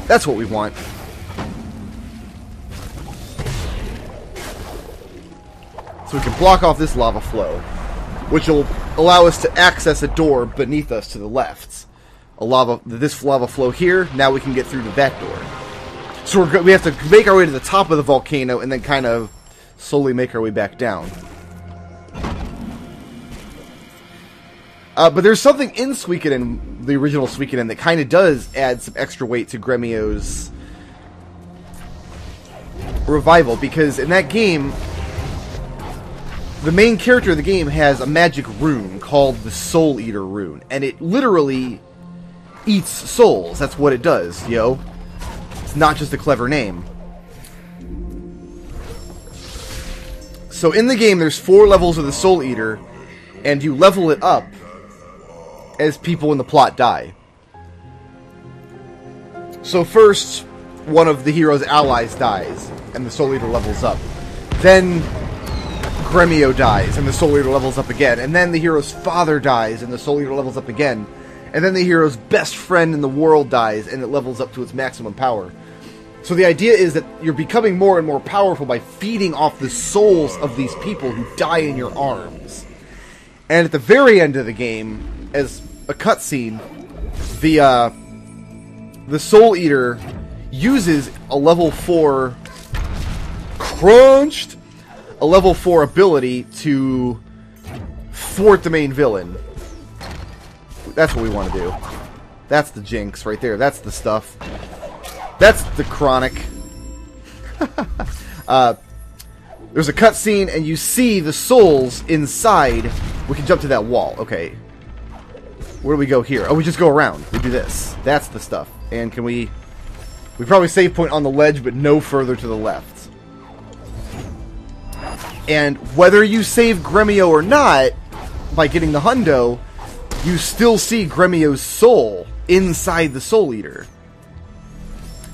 That's what we want. So we can block off this lava flow, which will allow us to access a door beneath us to the left. This lava flow here, now we can get through to that door. So we have to make our way to the top of the volcano and then kind of slowly make our way back down. But there's something in Suikoden, the original Suikoden, that kind of does add some extra weight to Gremio's revival, because in that game, the main character of the game has a magic rune called the Soul Eater rune, and it literally eats souls. That's what it does, yo. It's not just a clever name. So in the game, there's 4 levels of the Soul Eater, and you level it up as people in the plot die. So first, one of the hero's allies dies, and the Soul Eater levels up. Then Gremio dies, and the Soul Eater levels up again. And then the hero's father dies, and the Soul Eater levels up again. And then the hero's best friend in the world dies, and it levels up to its maximum power. So the idea is that you're becoming more and more powerful by feeding off the souls of these people who die in your arms. And at the very end of the game, as a cutscene, the Soul Eater uses a level 4 a level 4 ability to thwart the main villain. That's what we want to do. That's the jinx right there. That's the stuff. That's the chronic. There's a cutscene, and you see the souls inside. We can jump to that wall. Okay. Where do we go here? Oh, we just go around. We do this. That's the stuff. And can we... We probably save point on the ledge, but no further to the left. And whether you save Gremio or not, by getting the hundo, you still see Gremio's soul inside the Soul Eater.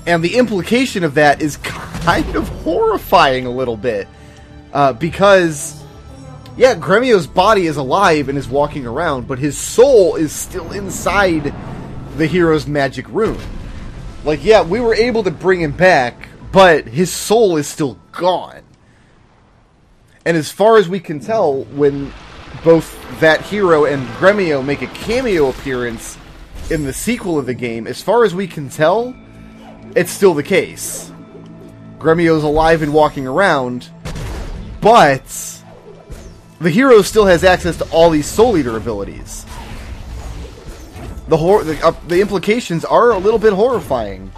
And the implication of that is kind of horrifying a little bit. Because, yeah, Gremio's body is alive and is walking around, but his soul is still inside the hero's magic rune. Like, yeah, we were able to bring him back, but his soul is still gone. And as far as we can tell, when both that hero and Gremio make a cameo appearance in the sequel of the game, as far as we can tell, it's still the case. Gremio's alive and walking around, but the hero still has access to all these Soul Eater abilities. The implications are a little bit horrifying.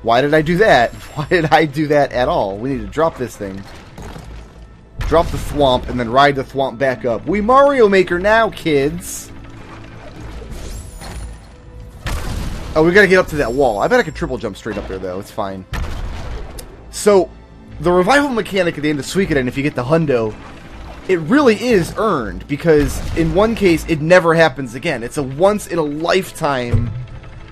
Why did I do that? Why did I do that at all? We need to drop this thing. Drop the thwomp and then ride the thwomp back up. We Mario Maker now, kids! Oh, we gotta get up to that wall. I bet I could triple jump straight up there, though. It's fine. So, the revival mechanic at the end of Suikoden, if you get the hundo, it really is earned, because in one case, it never happens again. It's a once-in-a-lifetime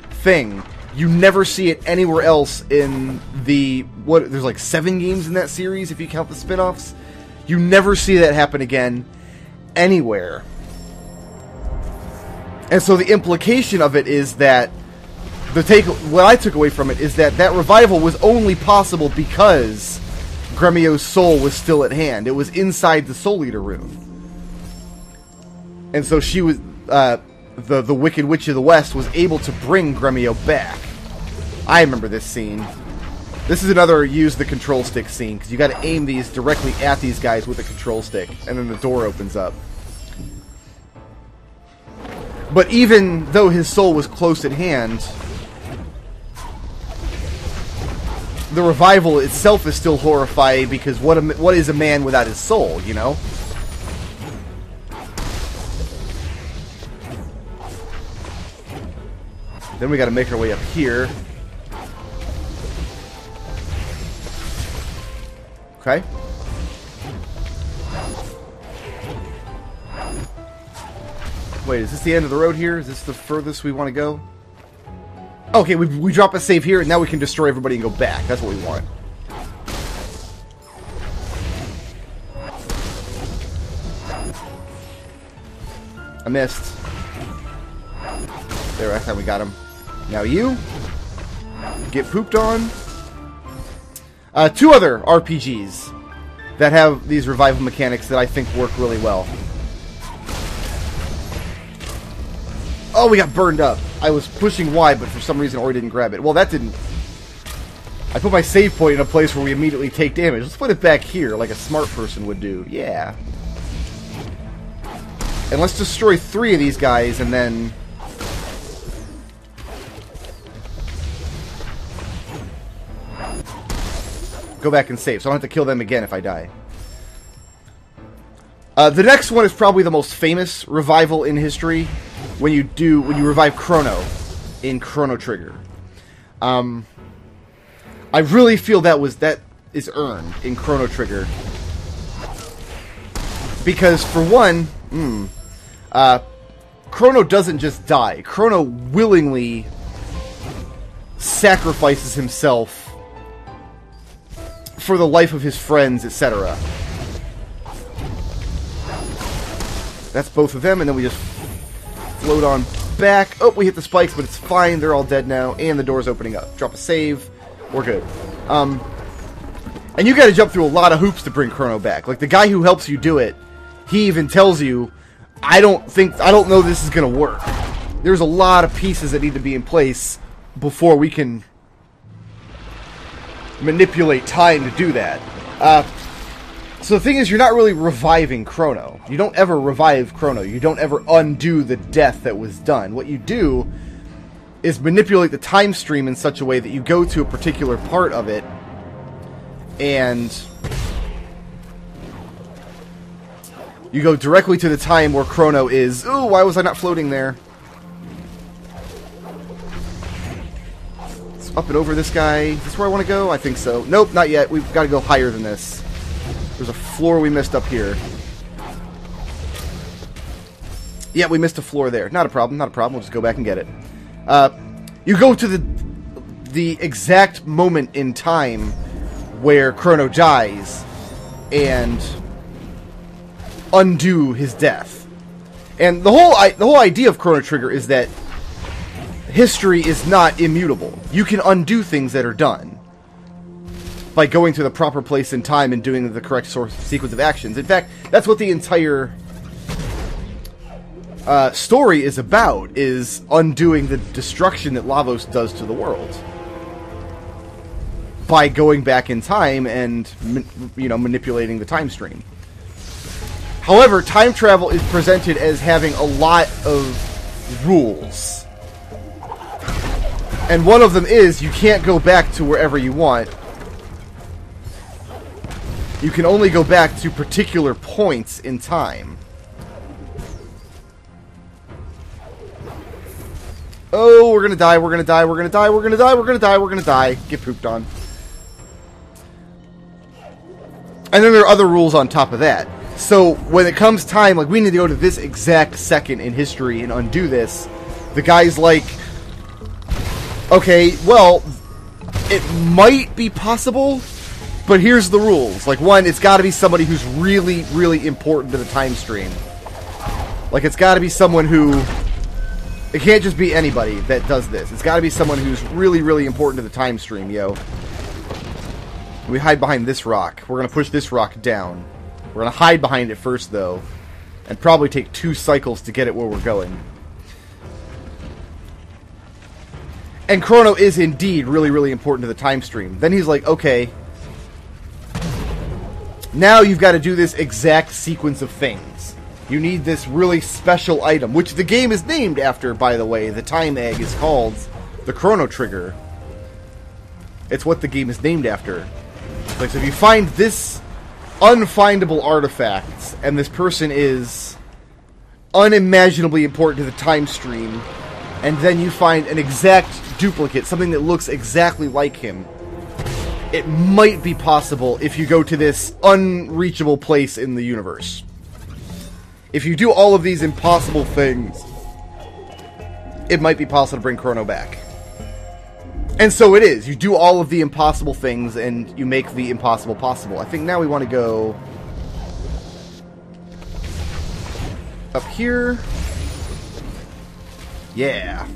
thing. You never see it anywhere else in the... There's like 7 games in that series, if you count the spin-offs. You never see that happen again anywhere. And so the implication of it is that what I took away from it is that revival was only possible because Gremio's soul was still at hand. It was inside the Soul Eater rune. And so she was... the Wicked Witch of the West was able to bring Gremio back. I remember this scene. This is another use the control stick scene, because you got to aim these directly at these guys with a control stick, and then the door opens up. But even though his soul was close at hand, the revival itself is still horrifying, because what is a man without his soul, you know? Then we got to make our way up here. Okay. Wait, is this the end of the road here? Is this the furthest we want to go? Okay, we drop a save here, and now we can destroy everybody and go back. That's what we want. I missed. There, last time we got him. Now you. Get pooped on. Two other RPGs that have these revival mechanics that I think work really well. Oh, we got burned up. I was pushing Y, but for some reason Ori didn't grab it. Well, that didn't... I put my save point in a place where we immediately take damage. Let's put it back here, like a smart person would do. Yeah. And let's destroy 3 of these guys, and then... go back and save, so I don't have to kill them again if I die. The next one is probably the most famous revival in history. When you revive Crono in Chrono Trigger. I really feel that is earned in Chrono Trigger. Because for one, Crono doesn't just die. Crono willingly sacrifices himself for the life of his friends, etc. That's both of them, and then we just float on back. Oh, we hit the spikes, but it's fine. They're all dead now, and the door's opening up. Drop a save. We're good. And you gotta jump through a lot of hoops to bring Crono back. Like, the guy who helps you do it, he even tells you, I don't know this is gonna work. There's a lot of pieces that need to be in place before we can manipulate time to do that. So the thing is, you're not really reviving Crono. You don't ever revive Crono. You don't ever undo the death that was done. What you do is manipulate the time stream in such a way that you go to a particular part of it, and you go directly to the time where Crono is. Ooh, why was I not floating there? It's up and over this guy. Is this where I want to go? I think so. Nope, not yet. We've got to go higher than this. There's a floor we missed up here. Yeah, we missed a floor there. Not a problem, not a problem. We'll just go back and get it. You go to the exact moment in time where Crono dies and undo his death. And the whole idea of Chrono Trigger is that history is not immutable. You can undo things that are done by going to the proper place in time and doing the correct sequence of actions. In fact, that's what the entire story is about, is undoing the destruction that Lavos does to the world by going back in time and manipulating the time stream. However, time travel is presented as having a lot of rules. And one of them is you can't go back to wherever you want. You can only go back to particular points in time. Oh, we're gonna die, we're gonna die, we're gonna die, we're gonna die, we're gonna die, we're gonna die. Get pooped on. And then there are other rules on top of that. So, when it comes time, like, we need to go to this exact second in history and undo this. The guy's like, okay, well, it might be possible, but here's the rules. Like, one, it's got to be somebody who's really, really important to the time stream. Like, it's got to be someone who... It can't just be anybody that does this. It's got to be someone who's really, really important to the time stream, yo. We hide behind this rock. We're going to push this rock down. We're going to hide behind it first, though, and probably take 2 cycles to get it where we're going. And Crono is indeed really, really important to the time stream. Then he's like, okay, now you've got to do this exact sequence of things. You need this really special item, which the game is named after, by the way. The time egg is called the Chrono Trigger. It's what the game is named after. Like, so if you find this unfindable artifact, and this person is unimaginably important to the time stream, and then you find an exact duplicate, something that looks exactly like him, it might be possible if you go to this unreachable place in the universe. If you do all of these impossible things, it might be possible to bring Crono back. And so it is. You do all of the impossible things, and you make the impossible possible. I think now we want to go up here. Yeah.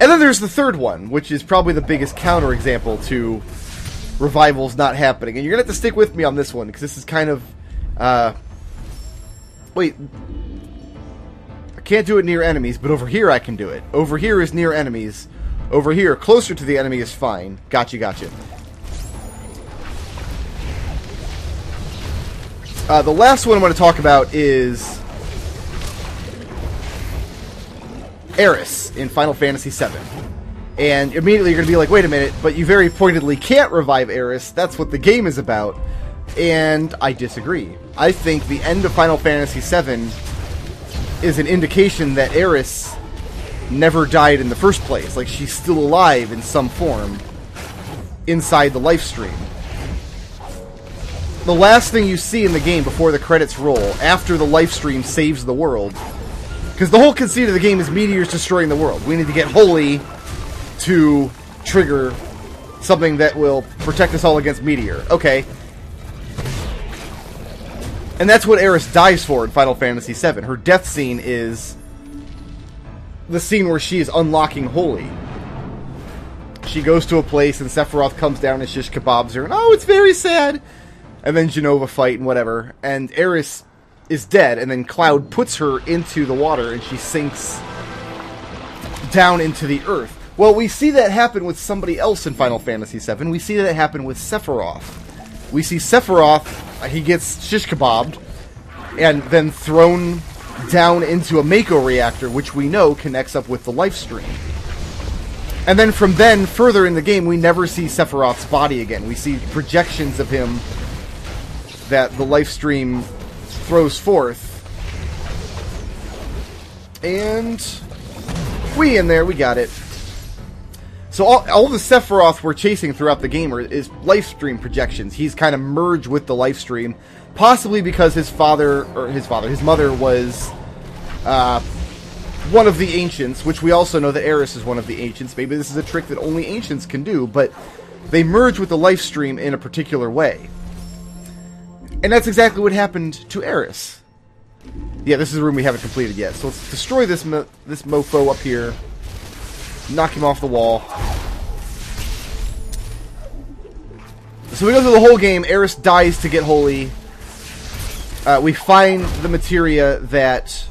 And then there's the third one, which is probably the biggest counterexample to revivals not happening. And you're going to have to stick with me on this one, because this is kind of... wait. I can't do it near enemies, but over here I can do it. Over here is near enemies. Over here, closer to the enemy, is fine. Gotcha, gotcha. The last one I'm going to talk about is Aeris in Final Fantasy VII. And immediately you're going to be like, wait a minute, but you very pointedly can't revive Aeris. That's what the game is about. And I disagree. I think the end of Final Fantasy VII is an indication that Aeris never died in the first place. Like, she's still alive in some form inside the life stream. The last thing you see in the game before the credits roll, after the life stream saves the world, because the whole conceit of the game is meteors destroying the world. We need to get holy to trigger something that will protect us all against meteor. Okay. And that's what Aeris dies for in Final Fantasy VII. Her death scene is the scene where she is unlocking holy. She goes to a place and Sephiroth comes down and shish kebabs her. And, oh, it's very sad. And then Genova fight and whatever. And Aeris is dead. And then Cloud puts her into the water and she sinks down into the earth. Well, we see that happen with somebody else in Final Fantasy VII. We see that happen with Sephiroth. We see Sephiroth, he gets shish kebabbed and then thrown down into a Mako reactor, which we know connects up with the life stream. And then from then, further in the game, we never see Sephiroth's body again. We see projections of him that the life stream throws forth. And we in there, we got it. So all the Sephiroth we're chasing throughout the game is life stream projections. He's kind of merged with the life stream, possibly because his mother was one of the ancients, which we also know that Aeris is one of the ancients. Maybe this is a trick that only ancients can do, but they merge with the life stream in a particular way. And that's exactly what happened to Aeris. Yeah, this is a room we haven't completed yet. So let's destroy this mofo up here. Knock him off the wall. So we go through the whole game. Aeris dies to get holy. We find the materia that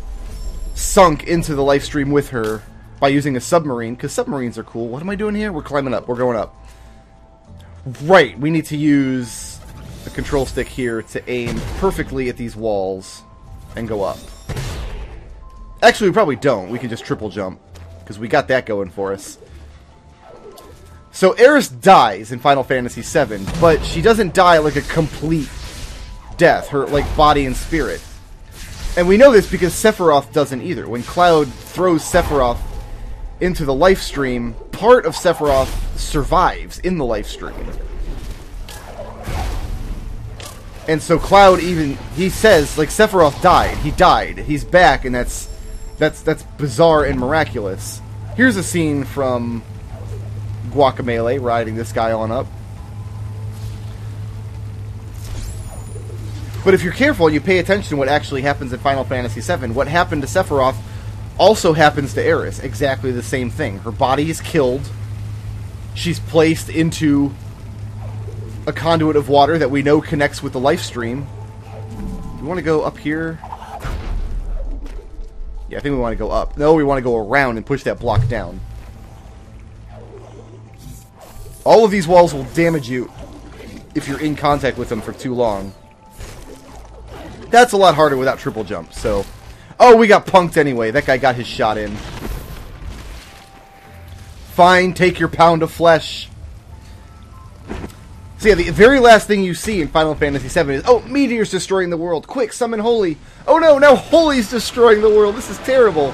sunk into the life stream with her by using a submarine, because submarines are cool. What am I doing here? We're climbing up. We're going up. Right, we need to use the control stick here to aim perfectly at these walls and go up. Actually, we probably don't. We can just triple jump, because we got that going for us. So Aeris dies in Final Fantasy VII, but she doesn't die like a complete death, her like body and spirit. And we know this because Sephiroth doesn't either. When Cloud throws Sephiroth into the life stream, part of Sephiroth survives in the life stream. And so Cloud he says, like, Sephiroth died. He died. He's back, and that's bizarre and miraculous. Here's a scene from Guacamelee riding this guy on up. But if you're careful, you pay attention to what actually happens in Final Fantasy VII. What happened to Sephiroth also happens to Aeris. Exactly the same thing. Her body is killed. She's placed into a conduit of water that we know connects with the life stream. We want to go up here. Yeah, I think we want to go up. No, we want to go around and push that block down. All of these walls will damage you if you're in contact with them for too long. That's a lot harder without triple jump, so... Oh, we got punked anyway. That guy got his shot in. Fine, take your pound of flesh. So yeah, the very last thing you see in Final Fantasy VII is, oh, meteor's destroying the world. Quick, summon Holy. Oh no, now Holy's destroying the world. This is terrible.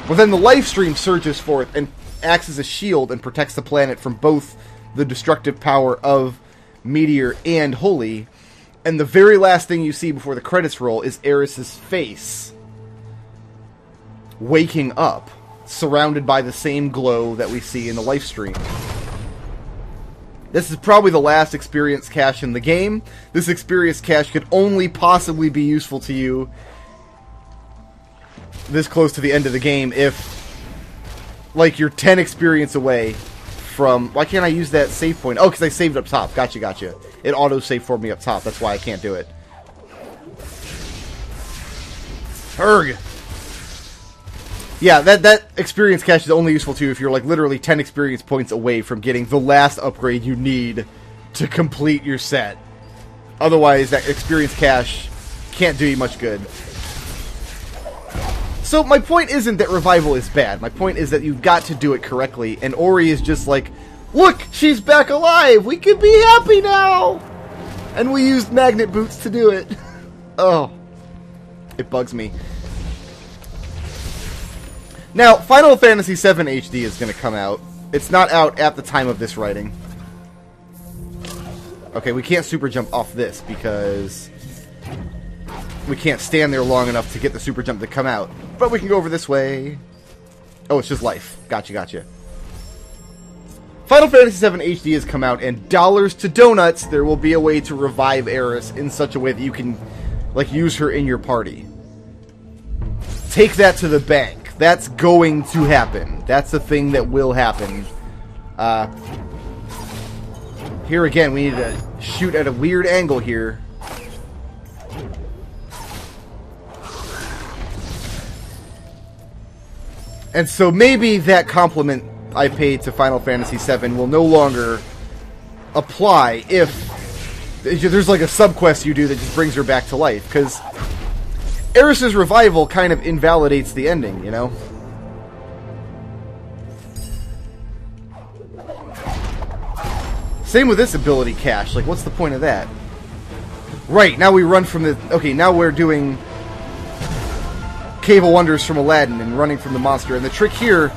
But then the life stream surges forth and acts as a shield and protects the planet from both the destructive power of meteor and Holy. And the very last thing you see before the credits roll is Aeris' face waking up, surrounded by the same glow that we see in the life stream. This is probably the last experience cache in the game. This experience cache could only possibly be useful to you this close to the end of the game if like, you're 10 experience away from... Why can't I use that save point? Oh, because I saved up top. Gotcha, gotcha. It auto-saved for me up top. That's why I can't do it. Erg! Yeah, that experience cache is only useful to you if you're, like, literally 10 experience points away from getting the last upgrade you need to complete your set. Otherwise, that experience cache can't do you much good. So, my point isn't that revival is bad. My point is that you've got to do it correctly, and Ori is just like, look, she's back alive! We can be happy now! And we used magnet boots to do it. Oh. It bugs me. Now, Final Fantasy VII HD is going to come out. It's not out at the time of this writing. Okay, we can't super jump off this because we can't stand there long enough to get the super jump to come out. But we can go over this way. Oh, it's just life. Gotcha, gotcha. Final Fantasy VII HD has come out, and dollars to donuts, there will be a way to revive Aeris in such a way that you can, like, use her in your party. Take that to the bank. That's going to happen. That's a thing that will happen. Here again, we need to shoot at a weird angle here. And so maybe that compliment I paid to Final Fantasy VII will no longer apply if there's like a subquest you do that just brings her back to life. Because Aeris' revival kind of invalidates the ending, you know? Same with this ability cache. Like, what's the point of that? Right, now we run from the... Okay, now we're doing Cave of Wonders from Aladdin and running from the monster. And the trick here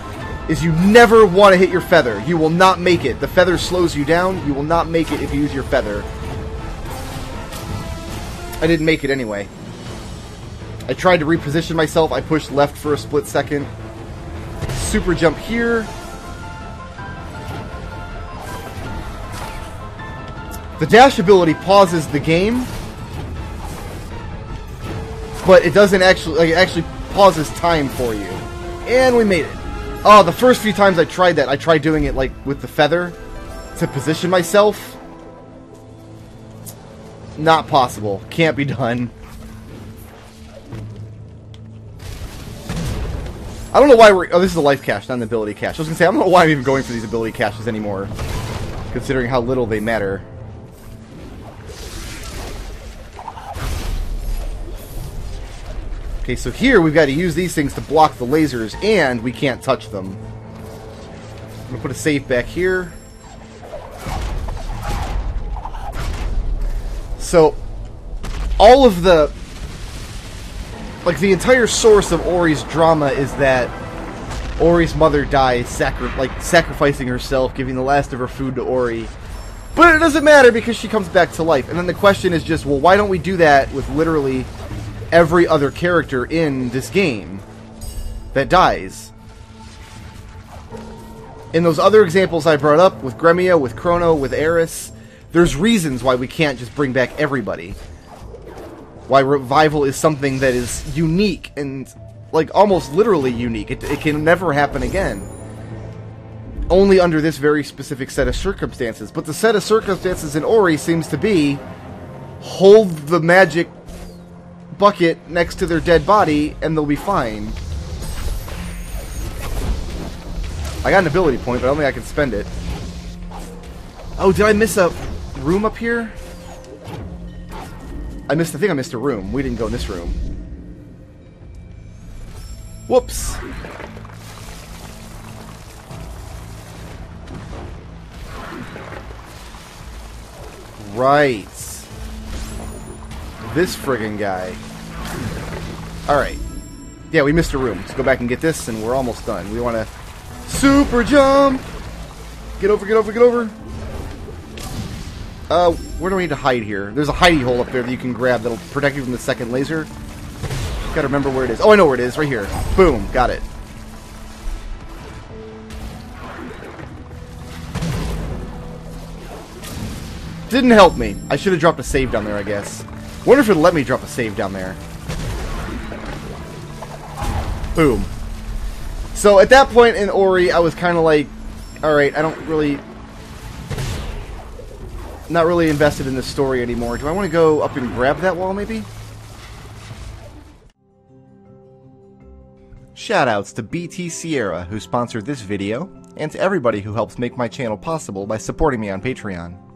is you never want to hit your feather. You will not make it. The feather slows you down. You will not make it if you use your feather. I didn't make it anyway. I tried to reposition myself. I pushed left for a split second. Super jump here. The dash ability pauses the game, but it doesn't actually, like, it actually pauses time for you. And we made it. Oh, the first few times I tried that, I tried doing it, like, with the feather to position myself. Not possible. Can't be done. I don't know why we're... Oh, this is a life cache, not an ability cache. I was going to say, I don't know why I'm even going for these ability caches anymore, considering how little they matter. Okay, so here we've got to use these things to block the lasers, and we can't touch them. I'm going to put a save back here. So, all of the... Like, the entire source of Ori's drama is that Ori's mother dies, sacrificing herself, giving the last of her food to Ori. But it doesn't matter because she comes back to life. And then the question is just, well, why don't we do that with literally every other character in this game that dies? In those other examples I brought up, with Gremio, with Crono, with Aeris, there's reasons why we can't just bring back everybody. Why revival is something that is unique and, like, almost literally unique. It can never happen again. Only under this very specific set of circumstances. But the set of circumstances in Ori seems to be hold the magic bucket next to their dead body and they'll be fine. I got an ability point, but I don't think I can spend it. Oh, did I miss a room up here? I think I missed a room. We didn't go in this room. Whoops. Right. This friggin' guy. Alright. Yeah, we missed a room. Let's go back and get this, and we're almost done. We want to super jump! Get over, get over, get over! Where do we need to hide here? There's a hidey hole up there that you can grab that'll protect you from the second laser. Gotta remember where it is. Oh, I know where it is. Right here. Boom. Got it. Didn't help me. I should have dropped a save down there, I guess. Wonder if it'll let me drop a save down there. Boom. So at that point in Ori, I was kind of like, alright, I don't really... not really invested in this story anymore. Do I want to go up and grab that wall, maybe? Shoutouts to BT Sierra, who sponsored this video, and to everybody who helps make my channel possible by supporting me on Patreon.